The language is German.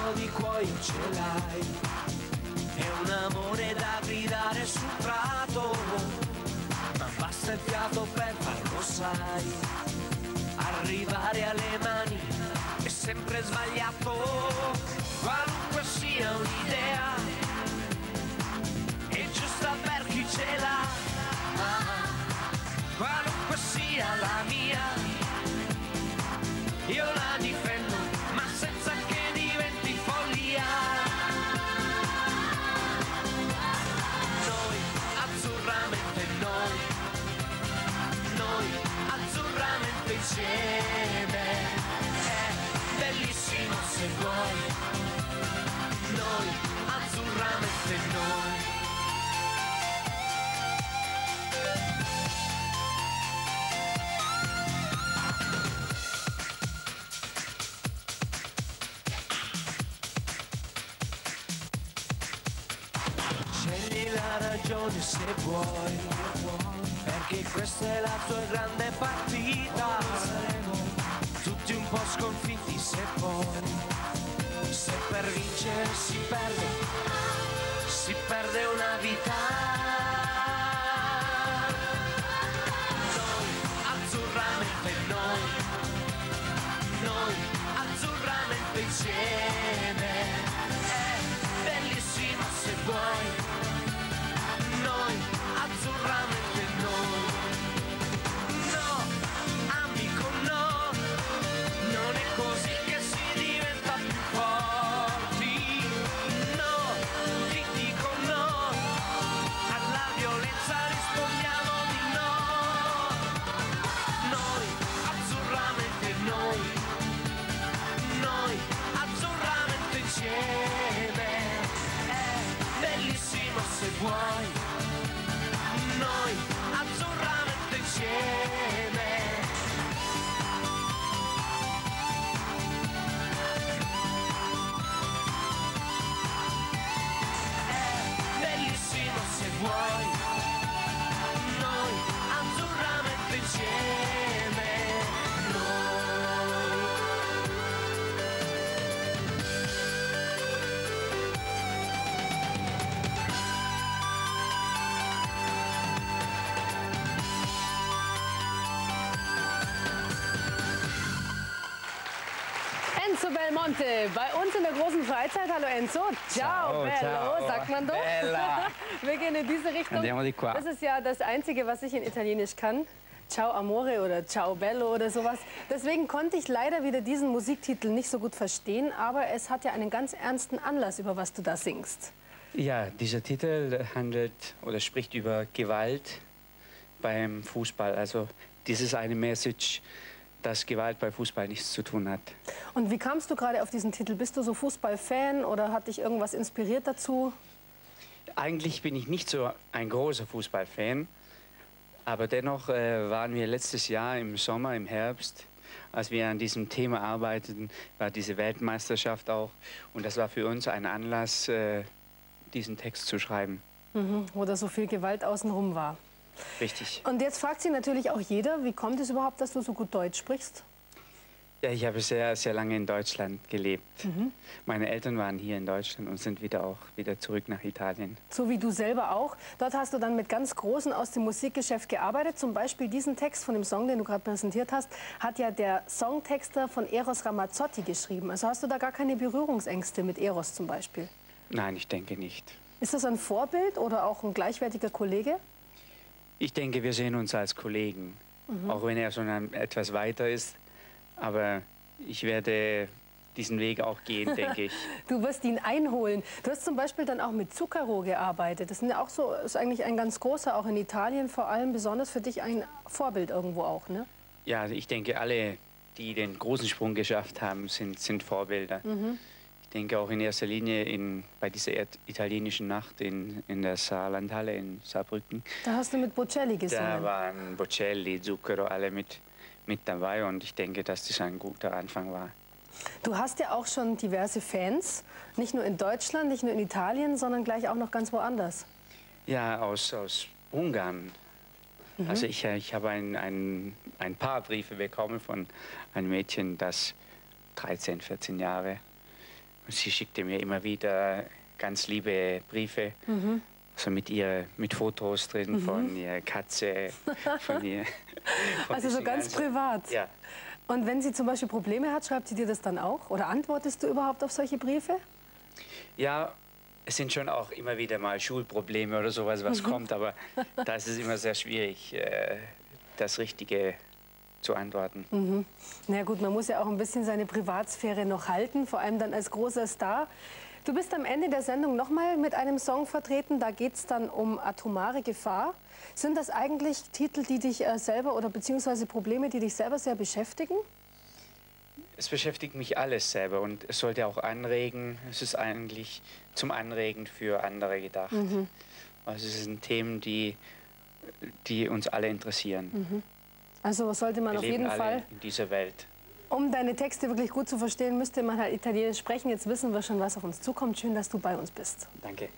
pieno di cuoio ce l'hai, è un amore da gridare sul prato, ma basta il fiato per farlo, sai, arrivare alle mani è sempre sbagliato, qualunque sia un'idea è giusta per chi ce l'ha, qualunque sia la mia, io la difendo, ma senza che diventi follia. Noi, azzurramente noi azzurramente insieme, è bellissimo se vuoi, noi, azzurramente noi. Ragione se vuoi, perché questa è la tua grande partita, tutti un po' sconfitti se poi, se per vincere si perde una vita. Noi, azzurramente noi azzurramente insieme, è bellissimo se vuoi, noi, azzurramente noi. No, amico no, non è così che si diventa più forti. No, ti dico no, alla violenza rispondiamo di no. Noi, azzurramente noi azzurramente insieme, è bellissimo se vuoi, noi azzurramente insieme. È bellissimo se vuoi, noi azzurramente insieme. Enzo Belmonte, bei uns in der großen Freizeit. Hallo Enzo. Ciao, bello, ciao. sagt man doch. Bella. Wir gehen in diese Richtung. Andiamo di qua. Das ist ja das Einzige, was ich in Italienisch kann. Ciao Amore oder Ciao Bello oder sowas. Deswegen konnte ich leider wieder diesen Musiktitel nicht so gut verstehen, aber es hat ja einen ganz ernsten Anlass, über was du da singst. Ja, dieser Titel handelt oder spricht über Gewalt beim Fußball. Also das ist eine Message, dass Gewalt bei Fußball nichts zu tun hat. Und wie kamst du gerade auf diesen Titel? Bist du so Fußballfan oder hat dich irgendwas inspiriert dazu? Eigentlich bin ich nicht so ein großer Fußballfan, aber dennoch waren wir letztes Jahr im Sommer, im Herbst, als wir an diesem Thema arbeiteten, war diese Weltmeisterschaft auch. Und das war für uns ein Anlass, diesen Text zu schreiben. Wo da so viel Gewalt außenrum war. Richtig. Und jetzt fragt sich natürlich auch jeder, wie kommt es überhaupt, dass du so gut Deutsch sprichst? Ja, ich habe sehr, sehr lange in Deutschland gelebt. Meine Eltern waren hier in Deutschland und sind wieder zurück nach Italien. So wie du selber auch. Dort hast du dann mit ganz Großen aus dem Musikgeschäft gearbeitet. Zum Beispiel diesen Text von dem Song, den du gerade präsentiert hast, hat ja der Songtexter von Eros Ramazzotti geschrieben. Also hast du da gar keine Berührungsängste mit Eros zum Beispiel? Nein, ich denke nicht. Ist das ein Vorbild oder auch ein gleichwertiger Kollege? Ich denke, wir sehen uns als Kollegen, auch wenn er schon etwas weiter ist. Aber ich werde diesen Weg auch gehen, denke ich. Du wirst ihn einholen. Du hast zum Beispiel dann auch mit Zucchero gearbeitet. Das sind ja auch so, ist eigentlich ein ganz großer, auch in Italien vor allem, besonders für dich ein Vorbild irgendwo auch, ne? Ja, ich denke, alle, die den großen Sprung geschafft haben, sind Vorbilder. Ich denke auch in erster Linie bei dieser italienischen Nacht in der Saarlandhalle in Saarbrücken. Da hast du mit Bocelli gesungen. Da waren Bocelli, Zucchero, alle mit dabei und ich denke, dass das ein guter Anfang war. Du hast ja auch schon diverse Fans, nicht nur in Deutschland, nicht nur in Italien, sondern gleich auch noch ganz woanders. Ja, aus Ungarn. Also ich habe ein paar Briefe bekommen von einem Mädchen, das 13, 14 Jahre Sie schickte mir immer wieder ganz liebe Briefe, so mit Fotos drin von ihrer Katze, von ihr. Also so ganz privat. Ja. Und wenn sie zum Beispiel Probleme hat, schreibt sie dir das dann auch? Oder antwortest du überhaupt auf solche Briefe? Ja, es sind schon auch immer wieder mal Schulprobleme oder sowas, was kommt, aber da ist es immer sehr schwierig, das Richtige zu antworten. Na gut, man muss ja auch ein bisschen seine Privatsphäre noch halten, vor allem dann als großer Star. Du bist am Ende der Sendung nochmal mit einem Song vertreten, da geht es dann um atomare Gefahr. Sind das eigentlich Titel, die dich selber oder beziehungsweise Probleme, die dich selber sehr beschäftigen? Es beschäftigt mich alles selber und es sollte auch anregen. Es ist eigentlich zum Anregen für andere gedacht. Also es sind Themen, die uns alle interessieren. Also sollte man Wir auf leben jeden alle Fall, in dieser Welt. um deine Texte wirklich gut zu verstehen, müsste man halt Italienisch sprechen. Jetzt wissen wir schon, was auf uns zukommt. Schön, dass du bei uns bist. Danke.